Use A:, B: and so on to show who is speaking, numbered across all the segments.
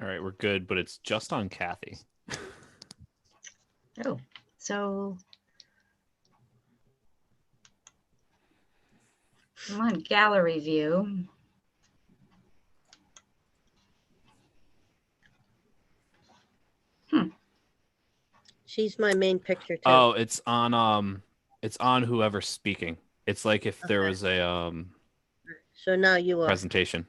A: All right, we're good, but it's just on Kathy.
B: Oh, so I'm on gallery view.
C: She's my main picture too.
A: Oh, it's on whoever's speaking. It's like if there was a
C: So now you are.
A: presentation.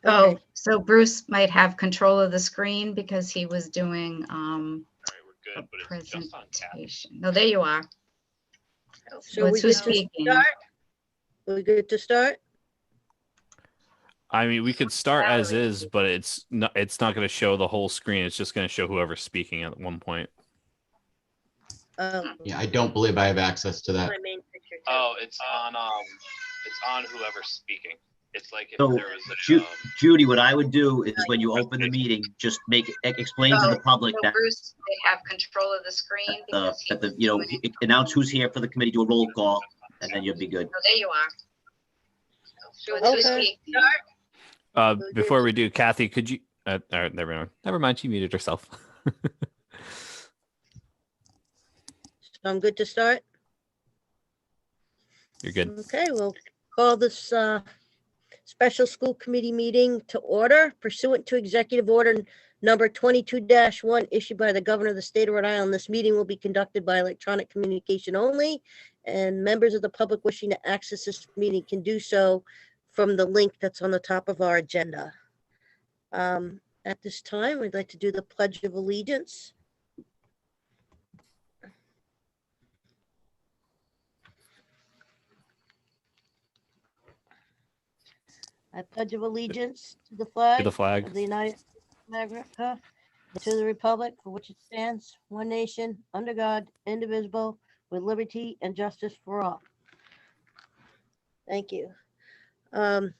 B: Oh,
C: Okay.
B: so Bruce might have control of the screen because he was doing
A: All right, we're good, but it's just on Kathy.
B: presentation. No, there you are.
C: So we
B: Who's
C: good to
B: speaking?
C: start? We good to start?
A: I mean, we could start as is, but it's not going to show the whole screen. It's just going to show whoever's speaking at one point.
D: Yeah, I don't believe I have access to that.
C: My main picture too.
A: Oh, it's on whoever's speaking. It's like if
E: So,
A: there was
E: Judy, what I would do is when you open the meeting, just explain to the public
B: So
E: that
B: Bruce might have control of the screen because he was doing...
E: announce who's here for the committee, do a roll call, and then you'll be good.
B: Oh, there you are. So who's
C: Okay.
B: speaking?
A: Before we do, Kathy, could you? All right, never mind. She muted herself.
C: So I'm good to start?
A: You're good.
C: Okay, we'll call this special school committee meeting to order pursuant to executive order number 22-1 issued by the governor of the state of Rhode Island. This meeting will be conducted by electronic communication only, and members of the public wishing to access this meeting can do so from the link that's on the top of our agenda. At this time, we'd like to do the Pledge of Allegiance. I pledge of allegiance to the flag of the United States of America and to the republic for which it stands, one nation, under God, indivisible, with liberty and justice for all. Thank you. I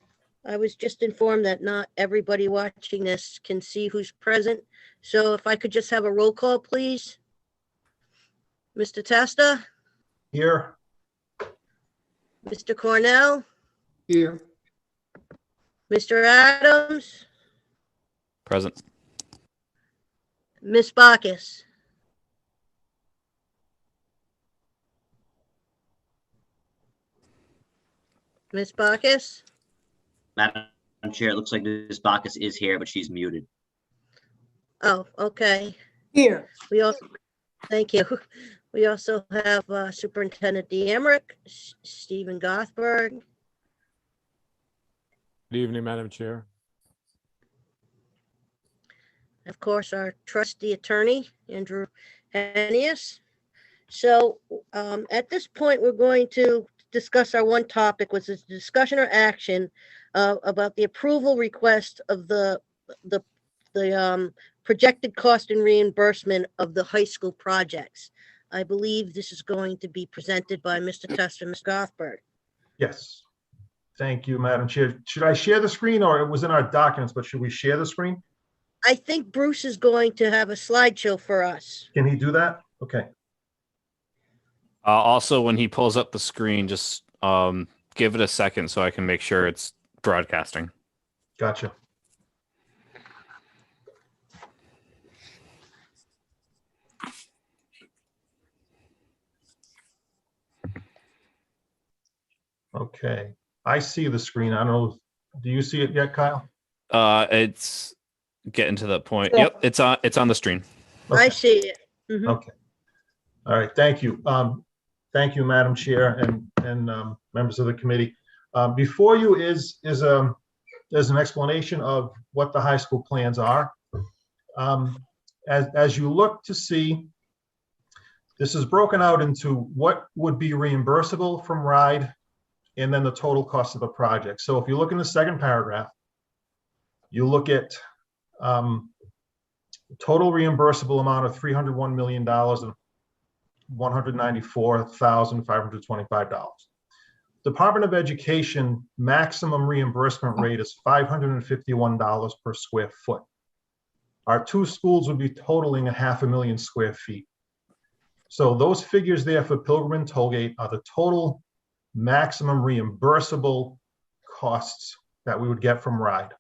C: was just informed that not everybody watching this can see who's present. So if I could just have a roll call, please. Mr. Testa,
F: Here.
C: Mr. Cornell,
F: Here.
C: Mr. Adams,
A: Present.
C: Ms. Bacchus. Ms. Bacchus?
E: Madam Chair, it looks like Ms. Bacchus is here, but she's muted.
C: Oh, okay.
F: Here.
C: We also, thank you. We also have Superintendent DeAmerick, Stephen Gothberg,
G: Good evening, Madam Chair.
C: of course, our trusty attorney, Andrew Henius. So at this point, we're going to discuss our one topic, which is discussion or action about the approval request of the projected cost and reimbursement of the high school projects. I believe this is going to be presented by Mr. Tester and Ms. Gothberg.
F: Yes. Thank you, Madam Chair. Should I share the screen, or it was in our documents, but should we share the screen?
C: I think Bruce is going to have a slideshow for us.
F: Can he do that? Okay.
A: Also, when he pulls up the screen, just give it a second so I can make sure it's broadcasting.
F: Gotcha. Okay. I see the screen. I don't know. Do you see it yet, Kyle?
A: It's getting to that point. Yep, it's on the screen.
C: I see it. Mhm.
F: Okay. All right. Thank you. Thank you, Madam Chair and members of the committee. Before you is there's an explanation of what the high school plans are. As you look to see, this is broken out into what would be reimbursable from RIDE and then the total cost of the project. So if you look in the second paragraph, you look at total reimbursable amount of $301,194,525. Department of Education maximum reimbursement rate is $551 per square foot. Our two schools would be totaling 500,000 square feet. So those figures there for Pilgrim and Tollgate are the total maximum reimbursable costs that we would get from RIDE.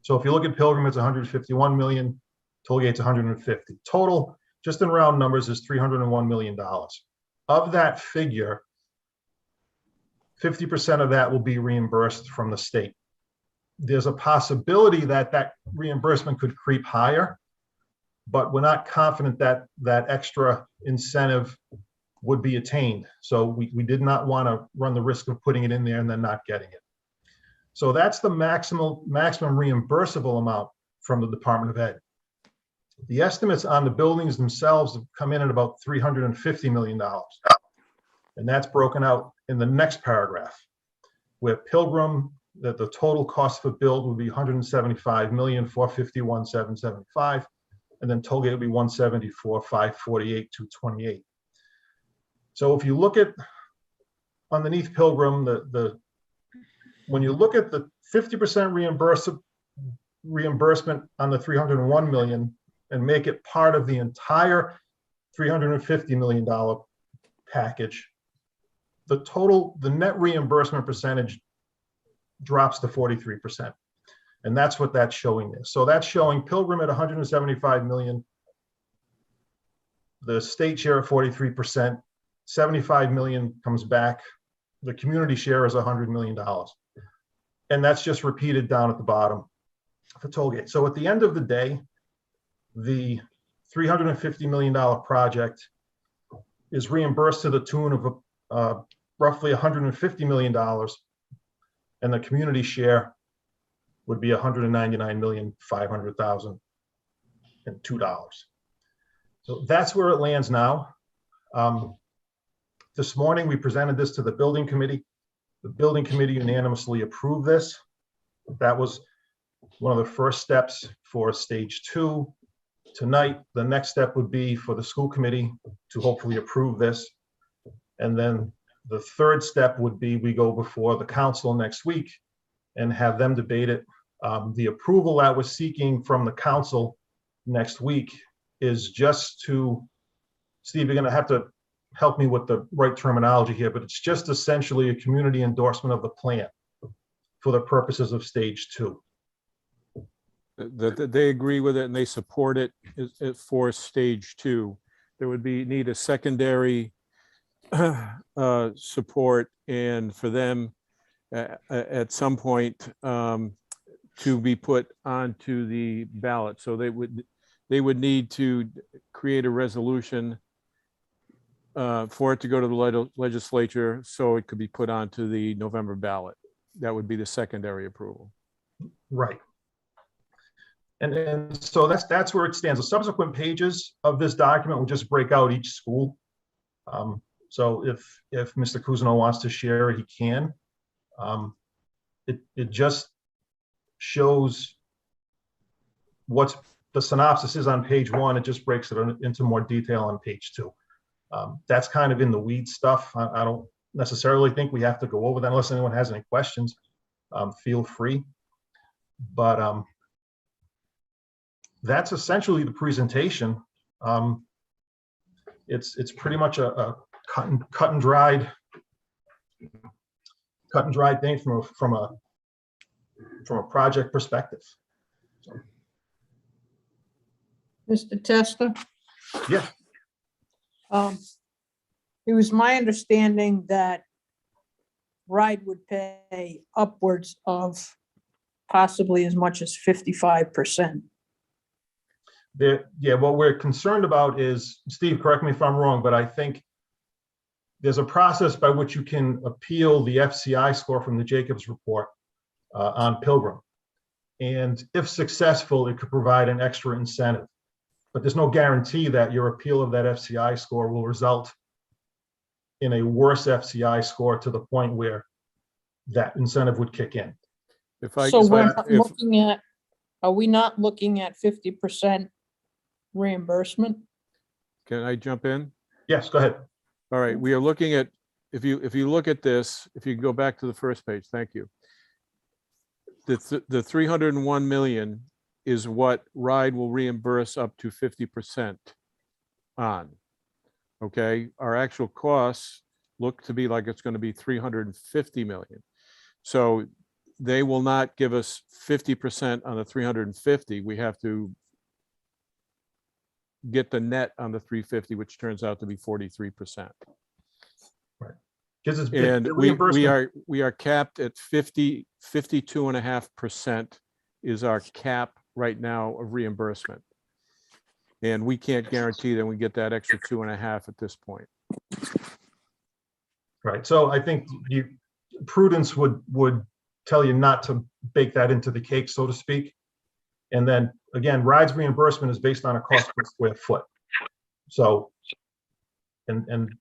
F: So if you look at Pilgrim, it's 151 million, Tollgate's 150. Total, just in round numbers, is $301 million. Of that figure, 50% of that will be reimbursed from the state. There's a possibility that that reimbursement could creep higher, but we're not confident that that extra incentive would be attained. So we did not want to run the risk of putting it in there and then not getting it. So that's the maximum reimbursable amount from the Department of Ed. The estimates on the buildings themselves have come in at about $350 million. And that's broken out in the next paragraph, where Pilgrim, that the total cost for build would be $175,451,775, and then Tollgate would be $174,548,228. So if you look at underneath Pilgrim, when you look at the 50% reimbursement on the $301 million and make it part of the entire $350 million package, the net reimbursement percentage drops to 43%. And that's what that's showing there. So that's showing Pilgrim at 175 million, the state share of 43%, 75 million comes back. The community share is $100 million. And that's just repeated down at the bottom for Tollgate. So at the end of the day, the $350 million project is reimbursed to the tune of roughly $150 million, and the community share would be $199,500,002. So that's where it lands now. This morning, we presented this to the building committee. The building committee unanimously approved this. That was one of the first steps for stage 2. Tonight, the next step would be for the school committee to hopefully approve this. And then the third step would be we go before the council next week and have them debate it. The approval that we're seeking from the council next week is just to, Steve, you're going to have to help me with the right terminology here, but it's just essentially a community endorsement of the plan for the purposes of stage 2.
G: That they agree with it and they support it for stage 2. There would need a secondary support, and for them at some point to be put onto the ballot. So they would need to create a resolution for it to go to the legislature so it could be put onto the November ballot. That would be the secondary approval.
F: Right. And so that's where it stands. The subsequent pages of this document will just break out each school. So if Mr. Cousineau wants to share, he can. It just shows what's the synopsis is on page 1. It just breaks it into more detail on page 2. That's kind of in the weeds stuff. I don't necessarily think we have to go over that unless anyone has any questions. Feel free. But that's essentially the presentation. It's pretty much a cut and dried thing from a project perspective. So.
H: Mr. Testa?
F: Yeah.
H: It was my understanding that RIDE would pay upwards of possibly as much as 55%.
F: Yeah, what we're concerned about is, Steve, correct me if I'm wrong, but I think there's a process by which you can appeal the FCI score from the Jacobs report on Pilgrim. And if successful, it could provide an extra incentive. But there's no guarantee that your appeal of that FCI score will result in a worse FCI score to the point where that incentive would kick in.
H: Are we not looking at 50% reimbursement?
G: Can I jump in?
F: Yes, go ahead.
G: All right, we are looking at, if you look at this, if you go back to the first page, thank you. The 301 million is what RIDE will reimburse up to 50% on. Okay, our actual costs look to be like it's going to be 350 million. So they will not give us 50% on the 350. We have to get the net on the 350, which turns out to be 43%.
F: Because it's
G: And
F: the
G: we
F: reimbursement.
G: are capped at 52.5% is our cap right now of reimbursement. And we can't guarantee that we get that extra 2.5 at this point.
F: Right, so I think prudence would tell you not to bake that into the cake, so to speak. And then, again, rides reimbursement is based on a cost per square foot. So, and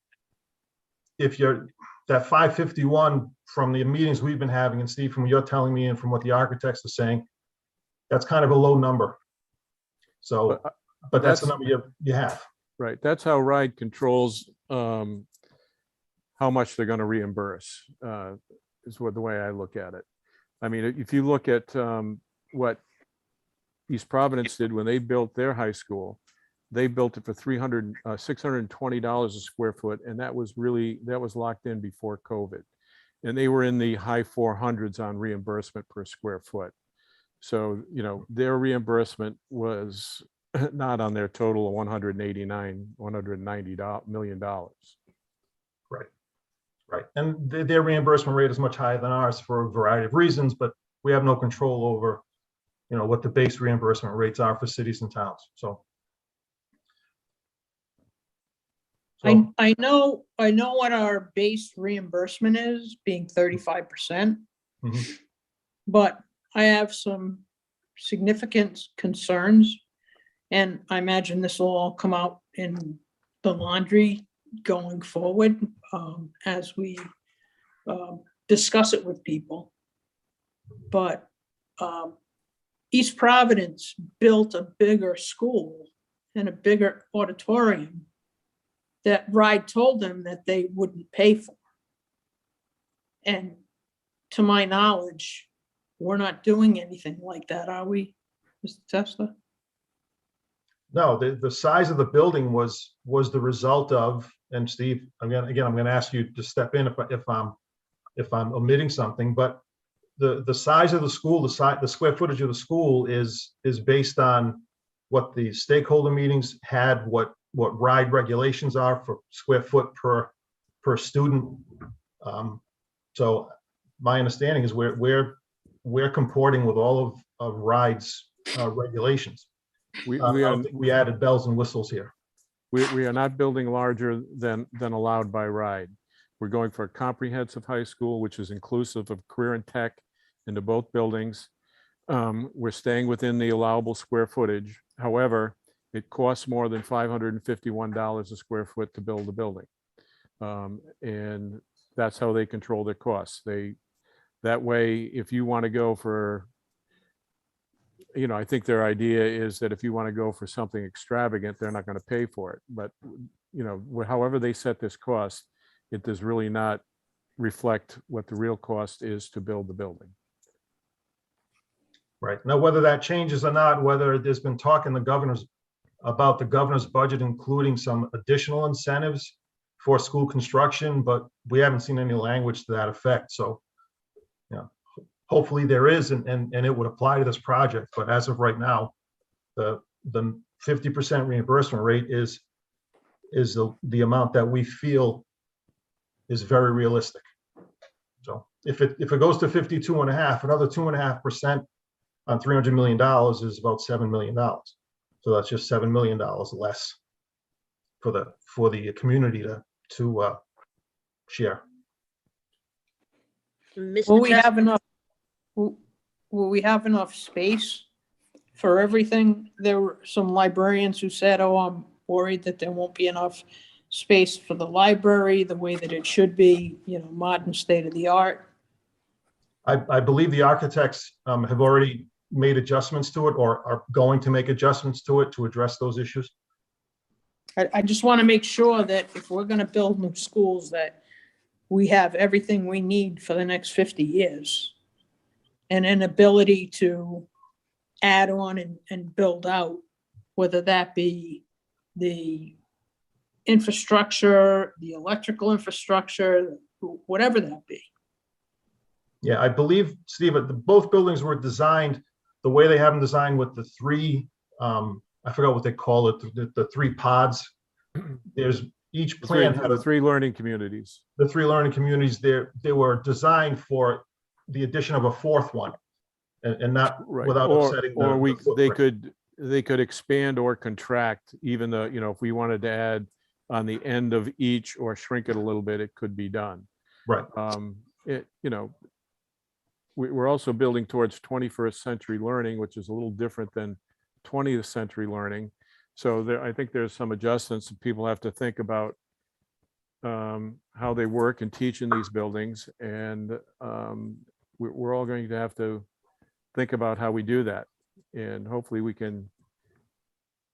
F: if you're, that 551 from the meetings we've been having, and Steve, from what you're telling me and from what the architects are saying, that's kind of a low number. So, but that's the number you have.
G: Right, that's how RIDE controls how much they're going to reimburse, is what the way I look at it. I mean, if you look at what East Providence did when they built their high school, they built it for $620 a square foot, and that was locked in before COVID. And they were in the high 400s on reimbursement per square foot. So, you know, their reimbursement was not on their total of $190 million.
F: Right, and their reimbursement rate is much higher than ours for a variety of reasons, but we have no control over, you know, what the base reimbursement rates are for cities and towns, so.
H: I know what our base reimbursement is, being 35%.
F: Mhm.
H: But I have some significant concerns, and I imagine this will all come out in the laundry going forward, as we discuss it with people. But East Providence built a bigger school and a bigger auditorium that RIDE told them that they wouldn't pay for. And to my knowledge, we're not doing anything like that, are we, Mr. Tesla? No,
F: the size of the building was the result of, and Steve, I'm gonna ask you to step in if I'm omitting something, but the size of the school, the square footage of the school is based on what the stakeholder meetings had, what RIDE regulations are for square foot per student. So my understanding is we're comporting with all of RIDE's regulations. I don't think we added bells and whistles here.
G: We are not building larger than allowed by RIDE. We're going for a comprehensive high school, which is inclusive of career and tech into both buildings. We're staying within the allowable square footage. However, it costs more than $551 a square foot to build a building. And that's how they control their costs. That way, if you want to go for, you know, I think their idea is that if you want to go for something extravagant, they're not going to pay for it. But, you know, however they set this cost, it does really not reflect what the real cost is to build the building.
F: Right. Now, whether that changes or not, whether there's been talk in the governor's budget, including some additional incentives for school construction, but we haven't seen any language to that effect. So, you know, hopefully there is, and it would apply to this project. But as of right now, the 50% reimbursement rate is the amount that we feel is very realistic. So if it goes to 52.5, another 2.5% on $300 million is about $7 million. So that's just $7 million less for the community to share.
H: Will we have enough? Will we have enough space for everything? There were some librarians who said, "Oh, I'm worried that there won't be enough space for the library the way that it should be, you know, modern state of the art."
F: I believe the architects have already made adjustments to it or are going to make adjustments to it to address those issues.
H: I just want to make sure that if we're going to build new schools, that we have everything we need for the next 50 years and an ability to add on and build out, whether that be the infrastructure, the electrical infrastructure, whatever that be.
F: Yeah, I believe, Steve, both buildings were designed the way they have them designed with the three, I forgot what they call it, the three pods. There's each plan had
G: The three learning communities.
F: the three learning communities there. They were designed for the addition of a fourth one, and not
G: Right.
F: without upsetting the,
G: Or
F: the footprint.
G: they could expand or contract, even though, you know, if we wanted to add on the end of each or shrink it a little bit, it could be done.
F: Right.
G: You know, we're also building towards 21st century learning, which is a little different than 20th century learning. So there, I think there's some adjustments that people have to think about how they work and teach in these buildings. And we're all going to have to think about how we do that. And hopefully we can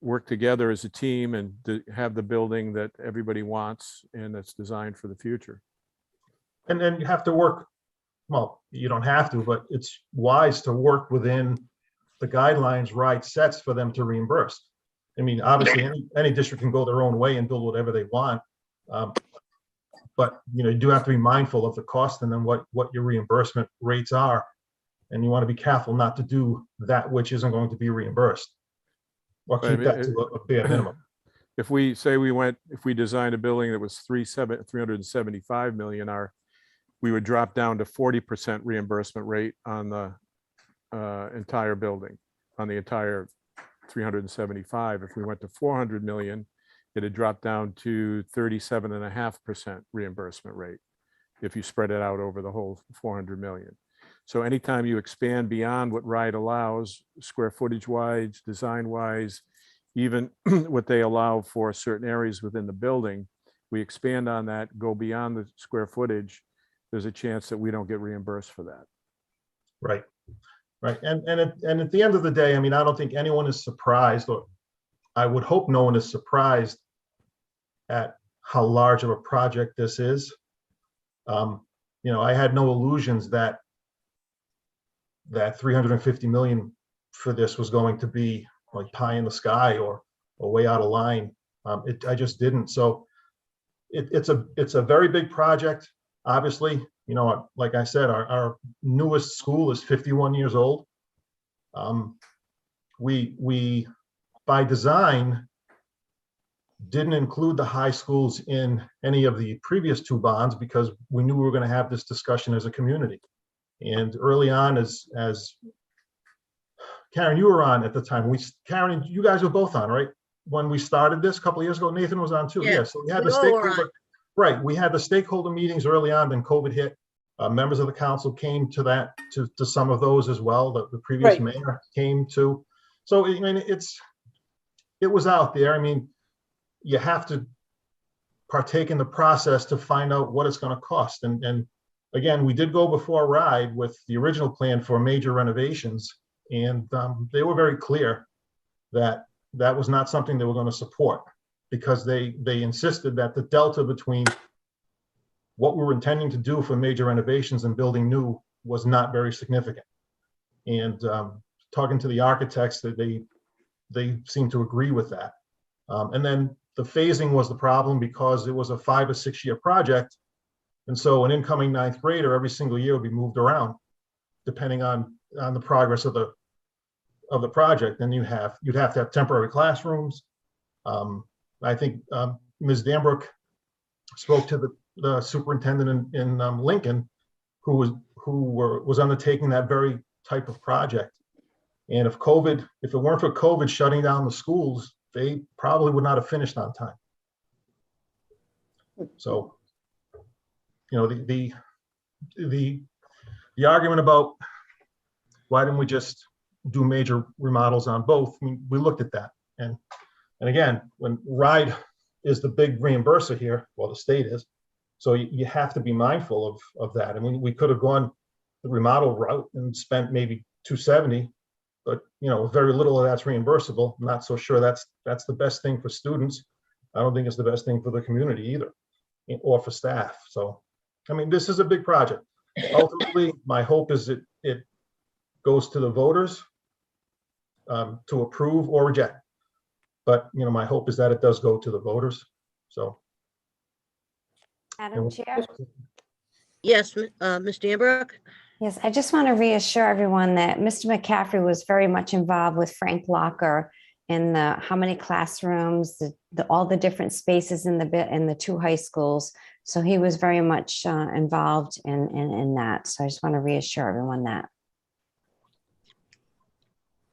G: work together as a team and have the building that everybody wants and that's designed for the future.
F: And then you have to work, well, you don't have to, but it's wise to work within the guidelines RIDE sets for them to reimburse. I mean, obviously, any district can go their own way and build whatever they want. But, you know, you do have to be mindful of the cost and then what your reimbursement rates are. And you want to be careful not to do that which isn't going to be reimbursed. Or keep that to a bare minimum.
G: If we say if we designed a building that was 375 million, we would drop down to 40% reimbursement rate on the entire building, on the entire 375. If we went to 400 million, it'd drop down to 37.5% reimbursement rate if you spread it out over the whole 400 million. So anytime you expand beyond what RIDE allows, square footage wise, design wise, even what they allow for certain areas within the building, we expand on that, go beyond the square footage, there's a chance that we don't get reimbursed for that.
F: Right. Right. And at the end of the day, I mean, I don't think anyone is surprised, or I would hope no one is surprised at how large of a project this is. You know, I had no illusions that 350 million for this was going to be like pie in the sky or way out of line. I just didn't. So it's a very big project. Obviously, you know, like I said, our newest school is 51 years old. We by design didn't include the high schools in any of the previous two bonds because we knew we were going to have this discussion as a community. And early on, as Karen, you were on at the time. Karen, you guys were both on, right? When we started this a couple of years ago, Nathan was on too. Yeah. So we had the stakeholder, right? We had the stakeholder meetings early on. Then COVID hit. Members of the council came to some of those as well. The previous mayor came to. So I mean, it was out there. I mean, you have to partake in the process to find out what it's going to cost. And again, we did go before RIDE with the original plan for major renovations, and they were very clear that that was not something they were going to support because they insisted that the delta between what we were intending to do for major renovations and building new was not very significant. And talking to the architects, that they seem to agree with that. And then the phasing was the problem because it was a 5 or 6 year project. And so an incoming ninth grader every single year would be moved around depending on the progress of the project. And you'd have to have temporary classrooms. I think Ms. Danbrook spoke to the superintendent in Lincoln, who was undertaking that very type of project. And if it weren't for COVID shutting down the schools, they probably would not have finished on time. So, you know, the argument about why didn't we just do major remodels on both? I mean, we looked at that, and again, when RIDE is the big reimburser here, well, the state is, so you have to be mindful of that. I mean, we could have gone the remodel route and spent maybe 270, but you know, very little of that's reimbursable. I'm not so sure that's the best thing for students. I don't think it's the best thing for the community either, or for staff. So, I mean, this is a big project. Ultimately, my hope is that it goes to the voters to approve or reject. But, you know, my hope is that it does go to the voters. So.
I: Madam Chair,
C: Yes, Ms. Danbrook.
I: Yes, I just want to reassure everyone that Mr. McCaffrey was very much involved with Frank Locker in the how many classrooms, all the different spaces in the two high schools. So he was very much involved in that. So I just want to reassure everyone that.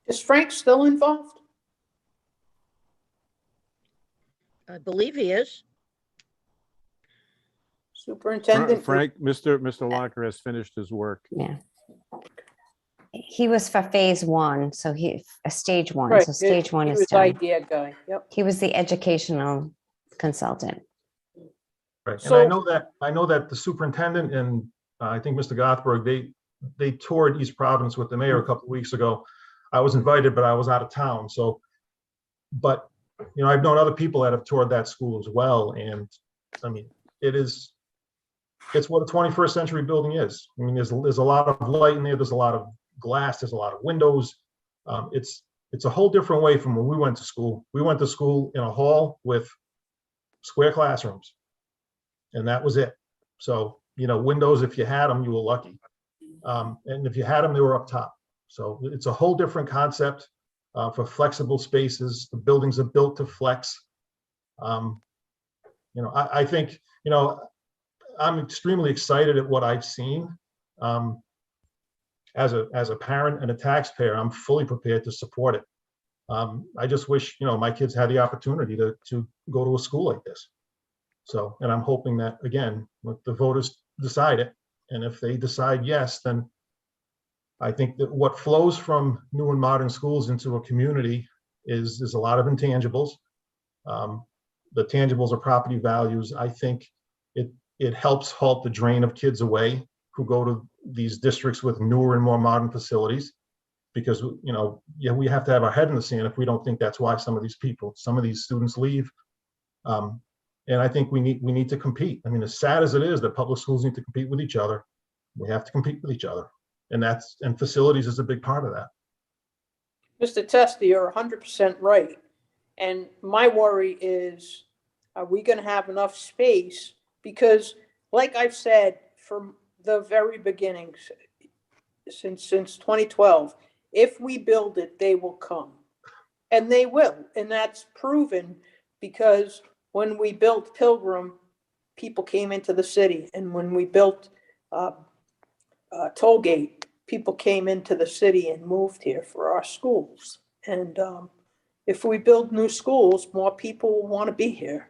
H: Is Frank still involved?
C: I believe he is.
H: Superintendent?
G: Mr. Locker has finished his work.
I: Yeah. He was for phase one, so stage one.
H: Right,
I: So stage one
H: he
I: is
H: was
I: done.
H: idea guy, yep.
I: He was the educational consultant.
F: Right, and
H: So-
F: I know that the superintendent and I think Mr. Gothberg, they toured East Providence with the mayor a couple of weeks ago. I was invited, but I was out of town, so, but, you know, I've known other people that have toured that school as well, and, I mean, it's what a 21st century building is. I mean, there's a lot of light in there, there's a lot of glass, there's a lot of windows. It's a whole different way from when we went to school. We went to school in a hall with square classrooms, and that was it. So, you know, windows, if you had them, you were lucky. And if you had them, they were up top. So it's a whole different concept for flexible spaces. The buildings are built to flex. You know, I think, you know, I'm extremely excited at what I've seen. As a parent and a taxpayer, I'm fully prepared to support it. I just wish, you know, my kids had the opportunity to go to a school like this. So, and I'm hoping that, again, let the voters decide it. And if they decide yes, then I think that what flows from new and modern schools into a community is a lot of intangibles. The tangibles are property values. I think it helps halt the drain of kids away who go to these districts with newer and more modern facilities, because, you know, yeah, we have to have our head in the sand if we don't think that's why some of these students leave. And I think we need to compete. I mean, as sad as it is that public schools need to compete with each other, we have to compete with each other, and facilities is a big part of that.
H: Mr. Testa, you're 100% right. And my worry is, are we going to have enough space? Because, like I've said from the very beginning, since 2012, if we build it, they will come. And they will. And that's proven because when we built Pilgrim, people came into the city. And when we built Tollgate, people came into the city and moved here for our schools. And if we build new schools, more people will want to be here.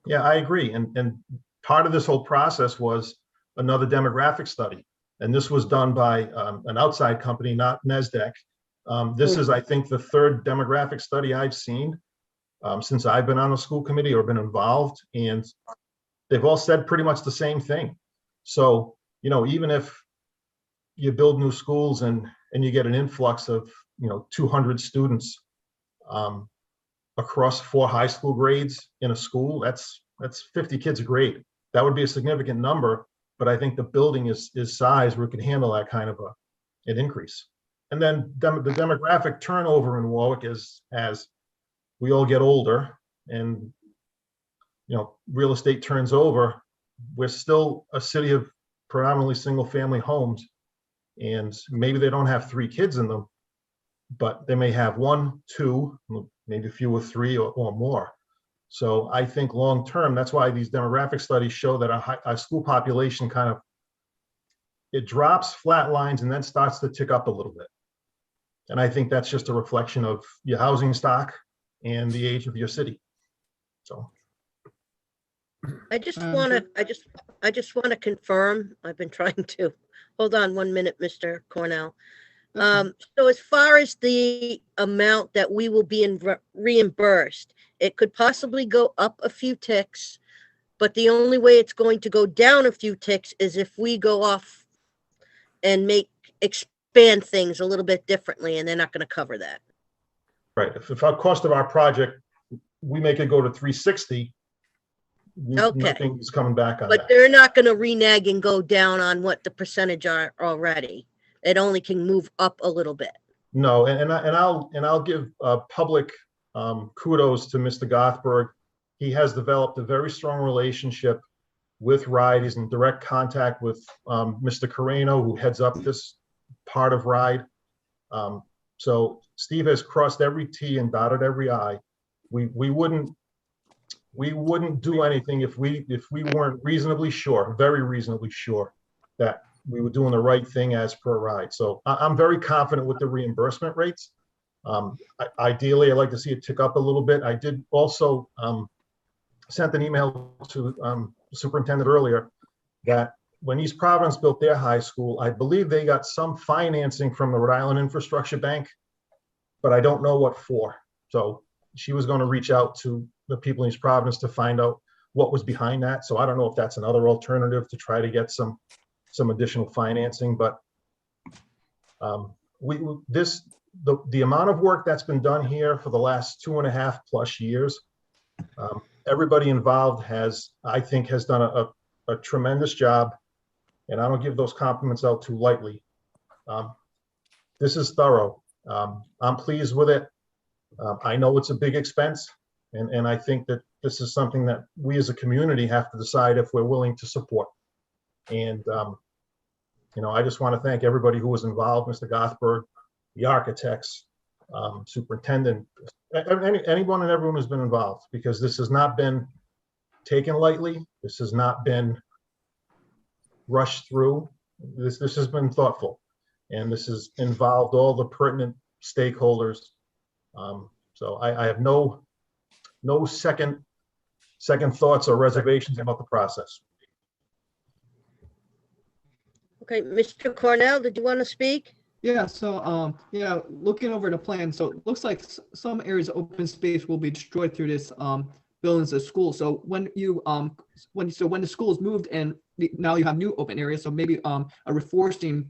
F: Yeah, I agree. And part of this whole process was another demographic study. And this was done by an outside company, not NESDEC. This is, I think, the third demographic study I've seen since I've been on the school committee or been involved. And they've all said pretty much the same thing. So, you know, even if you build new schools and you get an influx of, you know, 200 students across 4 high school grades in a school, that's 50 kids a grade. That would be a significant number, but I think the building is size where it can handle that kind of an increase. And then the demographic turnover in Warwick is, as we all get older and, you know, real estate turns over, we're still a city of predominantly single family homes, and maybe they don't have 3 kids in them, but they may have 1, 2, maybe a few with 3 or more. So I think long term, that's why these demographic studies show that our school population kind of, it drops, flat lines, and then starts to tick up a little bit. And I think that's just a reflection of your housing stock and the age of your city. So
C: I just want to confirm, I've been trying to, hold on 1 minute, Mr. Cornell. So as far as the amount that we will be reimbursed, it could possibly go up a few ticks, but the only way it's going to go down a few ticks is if we go off and expand things a little bit differently, and they're not going to cover that.
F: right, if our cost of our project, we make it go to 360,
C: Okay.
F: nothing's coming back on
C: But
F: that.
C: they're not going to renege and go down on what the percentage are already. It only can move up a little bit.
F: No, and I'll give public kudos to Mr. Gothberg. He has developed a very strong relationship with RIDE. He's in direct contact with Mr. Carreno, who heads up this part of RIDE. So Steve has crossed every T and dotted every I. We wouldn't do anything if we weren't reasonably sure, very reasonably sure, that we were doing the right thing as per RIDE. So I'm very confident with the reimbursement rates. Ideally, I'd like to see it tick up a little bit. I did also sent an email to the superintendent earlier that when East Providence built their high school, I believe they got some financing from the Rhode Island Infrastructure Bank, but I don't know what for. So she was going to reach out to the people in East Providence to find out what was behind that. So I don't know if that's another alternative to try to get some additional financing, but the amount of work that's been done here for the last 2.5+ years, everybody involved I think has done a tremendous job, and I don't give those compliments out too lightly. This is thorough. I'm pleased with it. I know it's a big expense, and I think that this is something that we as a community have to decide if we're willing to support. And I just want to thank everybody who was involved, Mr. Gothberg, the architects, superintendent, anyone and everyone who's been involved, because this has not been taken lightly. This has not been rushed through. This has been thoughtful, and this has involved all the pertinent stakeholders. So I have no second thoughts or reservations about the process.
C: Okay, Mr. Cornell, did you want to speak?
J: Yeah, so looking over the plan, so it looks like some areas of open space will be destroyed through this buildings of school. So when the school is moved and now you have new open areas, so maybe a reforesting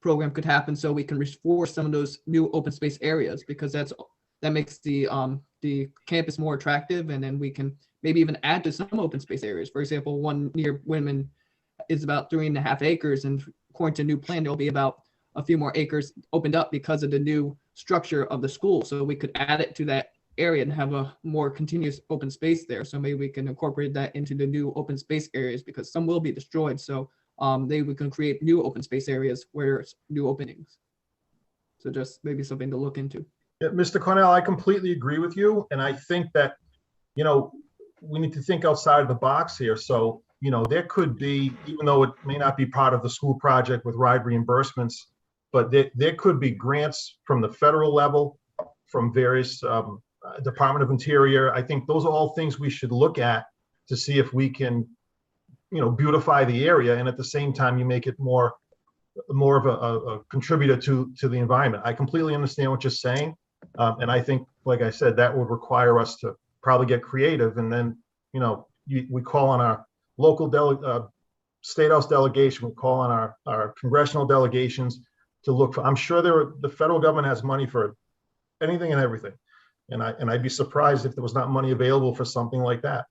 J: program could happen so we can reforest some of those new open space areas, because that makes the campus more attractive, and then we can maybe even add to some open space areas. For example, one near Winman is about 3.5 acres, and according to new plan, there'll be about a few more acres opened up because of the new structure of the school. So we could add it to that area and have a more continuous open space there. So maybe we can incorporate that into the new open space areas, because some will be destroyed. So we can create new open space areas where it's new openings. So just maybe something to look into.
F: Yeah, Mr. Cornell, I completely agree with you. And I think that, we need to think outside of the box here. So, there could be, even though it may not be part of the school project with RIDE reimbursements, but there could be grants from the federal level, from various Department of Interior. I think those are all things we should look at to see if we can, beautify the area, and at the same time, you make it more of a contributor to the environment. I completely understand what you're saying, and I think, like I said, that would require us to probably get creative, and then we call on our local state house delegation, we call on our congressional delegations to look for. I'm sure the federal government has money for anything and everything, and I'd be surprised if there was not money available for something like that.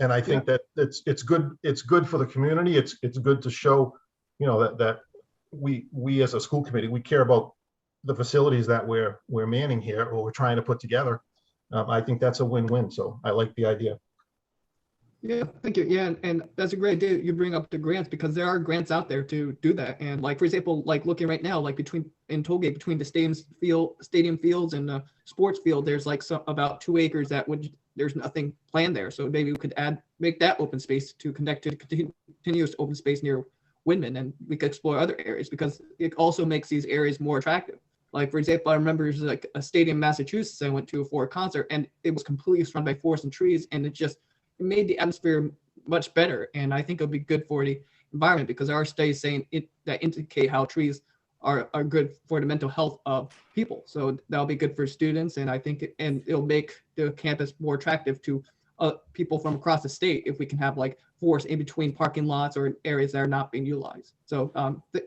F: And I think that it's good. It's good for the community. It's good to show, that we as a school committee, we care about the facilities that we're manning here, or we're trying to put together. I think that's a win-win. So I like the idea.
J: Yeah, thank you. Yeah, and that's a great idea. You bring up the grants, because there are grants out there to do that. And like, for example, like looking right now, like in Tollgate, between the stadium fields and the sports field, there's like about 2 acres there's nothing planned there. So maybe we could make that open space to connect to continuous open space near Winman, and we could explore other areas, because it also makes these areas more attractive. Like, for example, I remember there's like a stadium in Massachusetts I went to for a concert, and it was completely surrounded by forests and trees, and it made the atmosphere much better. And I think it'll be good for the environment, because there are studies saying that indicate how trees are good for the mental health of people. So that'll be good for students, and I think it'll make the campus more attractive to people from across the state if we can have like forests in between parking lots or areas that are not being utilized. So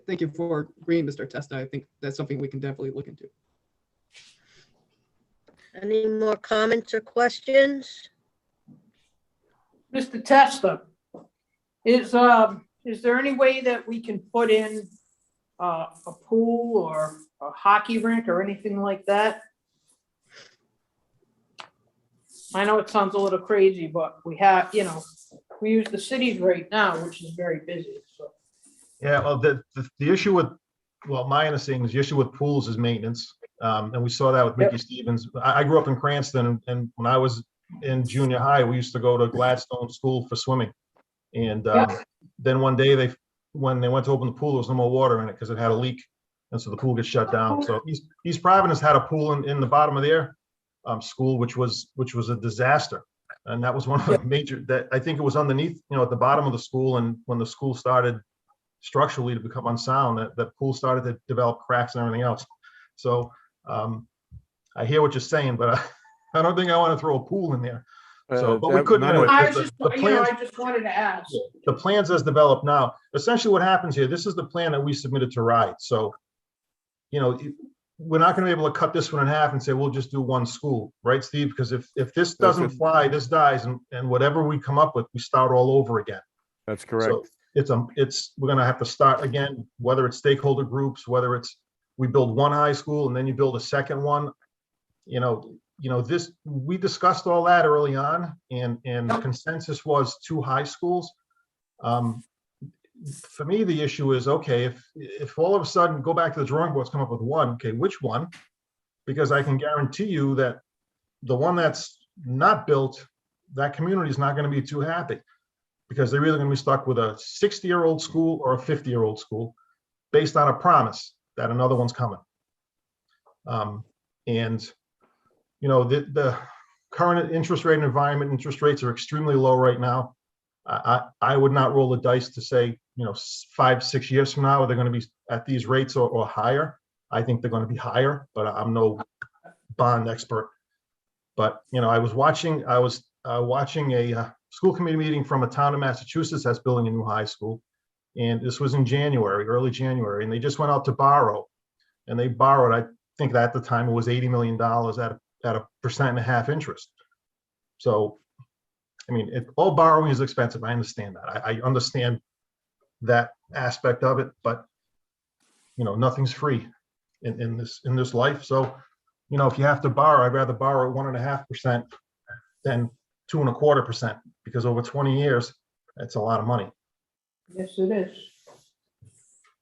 J: thank you for agreeing, Mr. Testa. I think that's something we can definitely look into.
C: Any more comments or questions?
H: Mr. Testa, is there any way that we can put in a pool or a hockey rink or anything like that? I know it sounds a little crazy, but we have, We use the city's rate now, which is very busy, so.
F: Yeah, well, the issue with, well, my understanding is the issue with pools is maintenance. And we saw that with Mickey Stevens. I grew up in Cranston, and when I was in junior high, we used to go to Gladstone School for swimming. And then one day when they went to open the pool, there was no more water in it because it had a leak. And so the pool gets shut down. So East Providence had a pool in the bottom of their school, which was a disaster. And that was one of the major, that I think it was underneath, at the bottom of the school. And when the school started structurally to become unsound, that pool started to develop cracks and everything else. So I hear what you're saying, but I don't think I want to throw a pool in there. So, but we couldn't.
H: I just wanted to ask.
F: The plans as developed now, essentially what happens here, this is the plan that we submitted to RIDE. So, we're not going to be able to cut this one in half and say, we'll just do one school, right, Steve? Because if this doesn't fly, this dies, and whatever we come up with, we start all over again.
G: That's correct.
F: So we're going to have to start again, whether it's stakeholder groups, whether it's we build one high school and then you build a second one. We discussed all that early on, and consensus was 2 high schools. For me, the issue is, okay, if all of a sudden go back to the drawing boards, come up with one, okay, which one? Because I can guarantee you that the one that's not built, that community is not going to be too happy, because they're either going to be stuck with a 60-year-old school or a 50-year-old school based on a promise that another one's coming. The current interest rate environment, interest rates are extremely low right now. I would not roll the dice to say, 5-6 years from now, they're going to be at these rates or higher. I think they're going to be higher, but I'm no bond expert. But, I was watching a school committee meeting from a town in Massachusetts that's building a new high school. And this was in early January, and they just went out to borrow. And they borrowed, I think at the time it was $80 million at a 1.5% interest. So, all borrowing is expensive. I understand that. I understand that aspect of it, but nothing's free in this life. So, if you have to borrow, I'd rather borrow 1.5% than 2.25%, because over 20 years, that's a lot of money.
H: Yes, it is.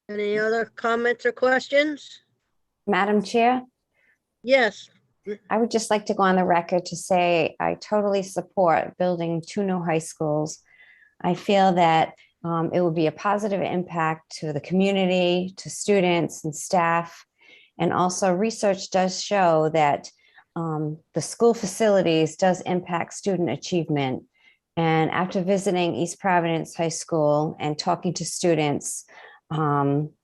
C: Any other comments or questions?
I: Madam Chair,
C: Yes.
I: I would just like to go on the record to say I totally support building 2 new high schools. I feel that it would be a positive impact to the community, to students and staff. And also research does show that the school facilities does impact student achievement. And after visiting East Providence High School and talking to students,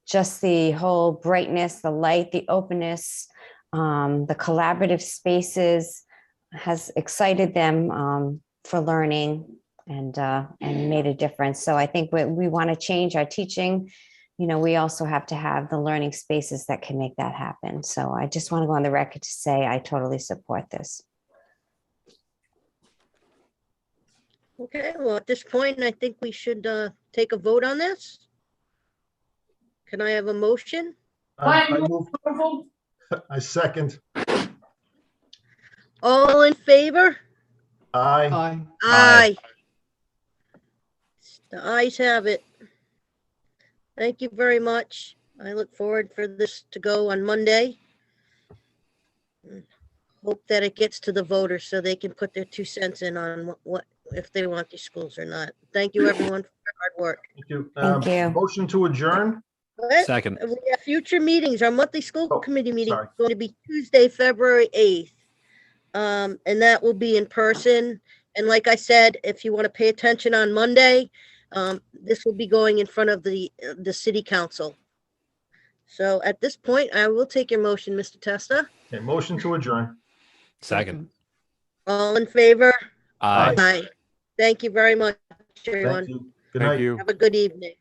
I: just the whole brightness, the light, the openness, the collaborative spaces has excited them for learning and made a difference. So I think we want to change our teaching. We also have to have the learning spaces that can make that happen. So I just want to go on the record to say I totally support this.
C: Okay, well, at this point, I think we should take a vote on this. Can I have a motion?
F: I second.
C: All in favor?
F: Aye.
J: Aye.
C: Aye. The ayes have it. Thank you very much. I look forward for this to go on Monday. Hope that it gets to the voters so they can put their 2 cents in on what if they want these schools or not. Thank you, everyone, for your hard work.
F: Thank you.
I: Thank you.
F: Motion to adjourn.
C: What?
A: Second.
C: We have future meetings. Our monthly school committee meeting
F: sorry.
C: is going to be Tuesday, February 8th. And that will be in person. And like I said, if you want to pay attention on Monday, this will be going in front of the city council. So at this point, I will take your motion, Mr. Testa.
F: Okay, motion to adjourn.
A: Second.
C: All in favor?
A: Aye.
C: Aye. Thank you very much, everyone.
F: Thank you. Good
G: Thank
F: night.
G: you.
C: Have a good evening.